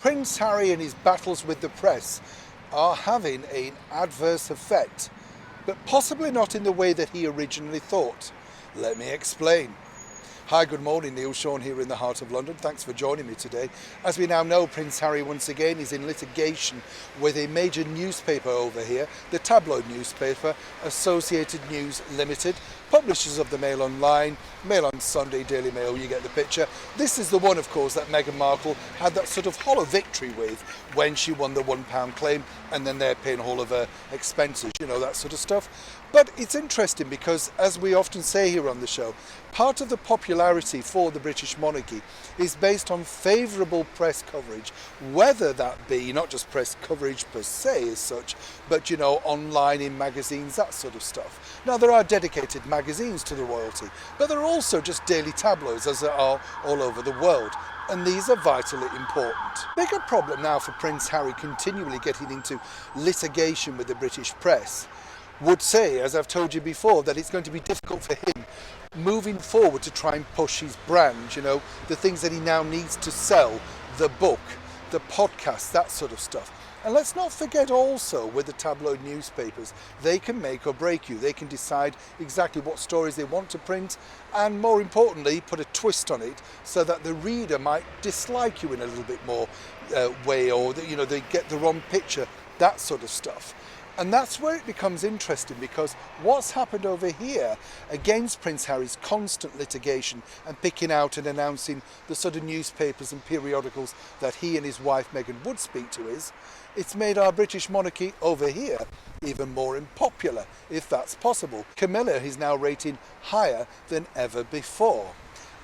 Prince Harry and his battles with the press are having an adverse effect, but possibly not in the way that he originally thought. Let me explain. Hi, good morning, Neil Sean here in the heart of London. Thanks for joining me today. As we now know, Prince Harry once again is in litigation with a major newspaper over here, the tabloid newspaper, Associated News Limited, publishers of the Mail Online, Mail on Sunday, Daily Mail, you get the picture. This is the one, of course, that Meghan Markle had that sort of hollow victory with when she won the £1 claim, and then they're paying all of her expenses, you know, that sort of stuff. But it's interesting because, as we often say here on the show, part of the popularity for the British monarchy is based on favourable press coverage, whether that be not just press coverage per se as such, but, you know, online in magazines, that sort of stuff. Now, there are dedicated magazines to the royalty, but there are also just daily tabloids, as there are all over the world. And these are vitally important. Bigger problem now for Prince Harry continually getting into litigation with the British press would say, as I've told you before, that it's going to be difficult for him moving forward to try and push his brand, you know, the things that he now needs to sell, the book, the podcast, that sort of stuff. And let's not forget also with the tabloid newspapers, they can make or break you. They can decide exactly what stories they want to print and, more importantly, put a twist on it so that the reader might dislike you in a little bit more way, or, you know, they get the wrong picture, that sort of stuff. And that's where it becomes interesting, because what's happened over here against Prince Harry's constant litigation and picking out and announcing the sort of newspapers and periodicals that he and his wife Meghan would speak to is, it's made our British monarchy over here even more unpopular, if that's possible. Camilla is now rating higher than ever before.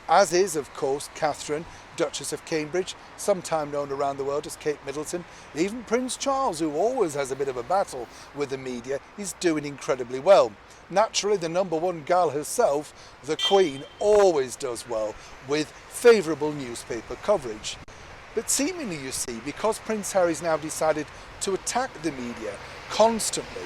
As is, of course, Catherine, Duchess of Cambridge, sometime known around the world as Kate Middleton. Even Prince Charles, who always has a bit of a battle with the media, is doing incredibly well. Naturally, the number one gal herself, the Queen, always does well with favourable newspaper coverage. But seemingly, you see, because Prince Harry's now decided to attack the media constantly,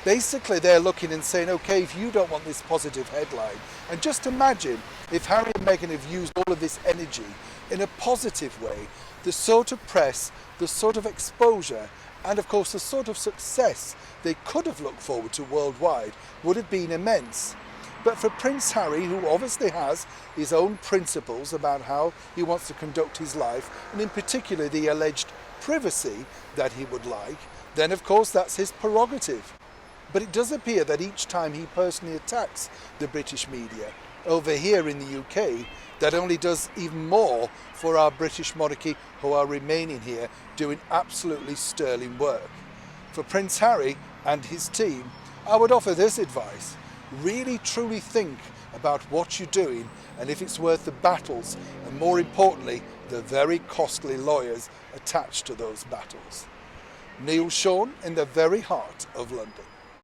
basically they're looking and saying, okay, if you don't want this positive headline, and just imagine if Harry and Meghan have used all of this energy in a positive way, the sort of press, the sort of exposure, and of course the sort of success they could have looked forward to worldwide would have been immense. But for Prince Harry, who obviously has his own principles about how he wants to conduct his life, and in particular the alleged privacy that he would like, then of course that's his prerogative. But it does appear that each time he personally attacks the British media over here in the UK, that only does even more for our British monarchy, who are remaining here doing absolutely sterling work. For Prince Harry and his team, I would offer this advice. Really truly think about what you're doing and if it's worth the battles, and more importantly, the very costly lawyers attached to those battles. Neil Sean in the very heart of London.